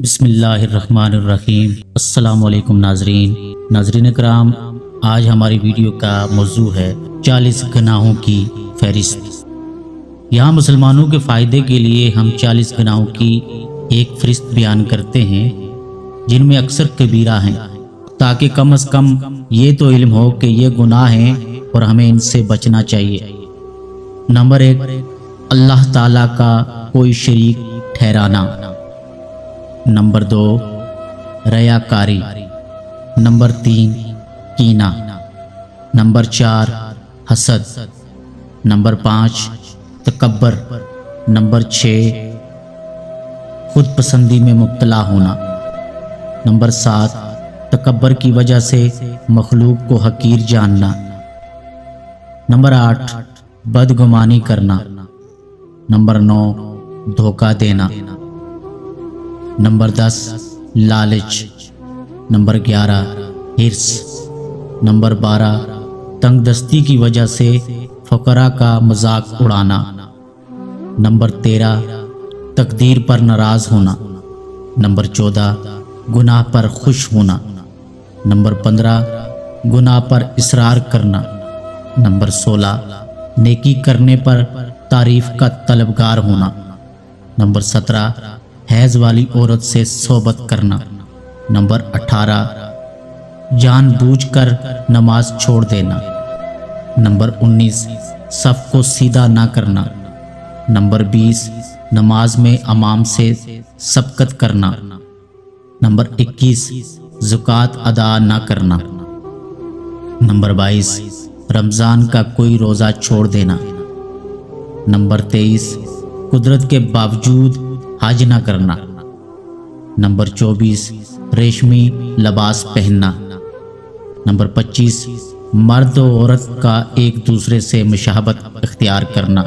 بسم اللہ الرحمن الرحیم۔ السلام علیکم ناظرین کرام، آج ہماری ویڈیو کا موضوع ہے 40 گناہوں کی فہرست۔ یہاں مسلمانوں کے فائدے کے لیے ہم 40 گناہوں کی ایک فہرست بیان کرتے ہیں جن میں اکثر کبیرہ ہیں، تاکہ کم از کم یہ تو علم ہو کہ یہ گناہ ہیں اور ہمیں ان سے بچنا چاہیے۔ نمبر 1، اللہ تعالیٰ کا کوئی شریک ٹھہرانا۔ نمبر 2، ریاکاری۔ نمبر 3، کینہ۔ نمبر 4، حسد۔ نمبر 5، تکبر۔ نمبر 6، خود پسندی میں مبتلا ہونا۔ نمبر 7، تکبر کی وجہ سے مخلوق کو حقیر جاننا۔ نمبر 8، بدگمانی کرنا۔ نمبر 9، دھوکہ دینا۔ نمبر 10، لالچ۔ نمبر 11، حرص۔ نمبر 12، تنگ دستی کی وجہ سے فقراء کا مذاق اڑانا۔ نمبر 13، تقدیر پر ناراض ہونا۔ نمبر 14، گناہ پر خوش ہونا۔ نمبر 15، گناہ پر اصرار کرنا۔ نمبر 16، نیکی کرنے پر تعریف کا طلبگار ہونا۔ نمبر 17، حیض والی عورت سے صحبت کرنا۔ نمبر 18، جان بوجھ کر نماز چھوڑ دینا۔ نمبر 19، صف کو سیدھا نہ کرنا۔ نمبر 20، نماز میں امام سے سبقت کرنا۔ نمبر 21، زکوٰۃ ادا نہ کرنا۔ نمبر 22، رمضان کا کوئی روزہ چھوڑ دینا۔ نمبر 23، قدرت کے باوجود حج نہ کرنا۔ نمبر 24، ریشمی لباس پہننا۔ نمبر 25، مرد و عورت کا ایک دوسرے سے مشابہت اختیار کرنا۔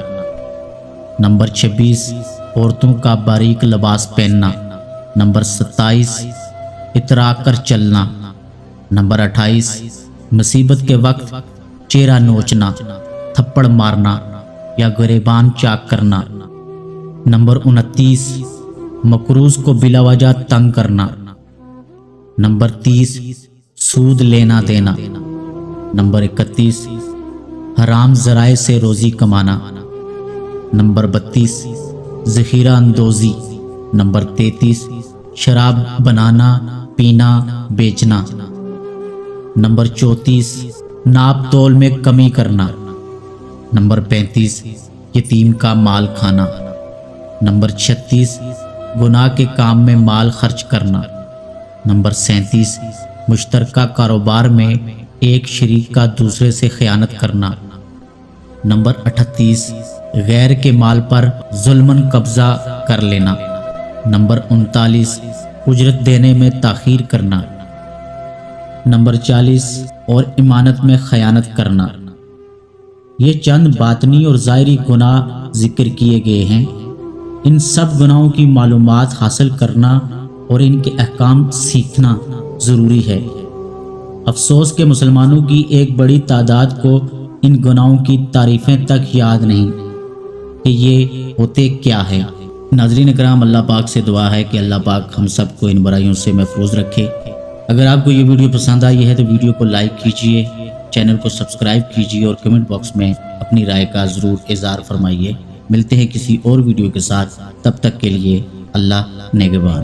نمبر 26، عورتوں کا باریک لباس پہننا۔ نمبر 27، اترا کر چلنا۔ نمبر 28، مصیبت کے وقت چہرہ نوچنا، تھپڑ مارنا یا گریبان چاک کرنا۔ نمبر 29، مقروض کو بلا وجہ تنگ کرنا۔ نمبر 30، سود لینا دینا۔ نمبر 31، حرام ذرائع سے روزی کمانا۔ نمبر 32، ذخیرہ اندوزی۔ نمبر 33، شراب بنانا، پینا، بیچنا۔ نمبر 34، ناپ تول میں کمی کرنا۔ نمبر 35، یتیم کا مال کھانا۔ نمبر 36، گناہ کے کام میں مال خرچ کرنا۔ نمبر 37، مشترکہ کاروبار میں ایک شریک کا دوسرے سے خیانت کرنا۔ نمبر 38، غیر کے مال پر ظلماً قبضہ کر لینا۔ نمبر 39، اجرت دینے میں تاخیر کرنا۔ نمبر 40، اور امانت میں خیانت کرنا۔ یہ چند باطنی اور ظاہری گناہ ذکر کیے گئے ہیں۔ ان سب گناہوں کی معلومات حاصل کرنا اور ان کے احکام سیکھنا ضروری ہے۔ افسوس کہ مسلمانوں کی ایک بڑی تعداد کو ان گناہوں کی تعریفیں تک یاد نہیں کہ یہ ہوتے کیا ہیں۔ ناظرین کرام، اللہ پاک سے دعا ہے کہ اللہ پاک ہم سب کو ان برائیوں سے محفوظ رکھے۔ اگر آپ کو یہ ویڈیو پسند آئی ہے تو ویڈیو کو لائک کیجئے، چینل کو سبسکرائب کیجئے اور کمنٹ باکس میں اپنی رائے کا ضرور اظہار فرمائیے۔ ملتے ہیں کسی اور ویڈیو کے ساتھ، تب تک کے لیے اللہ نگہبان۔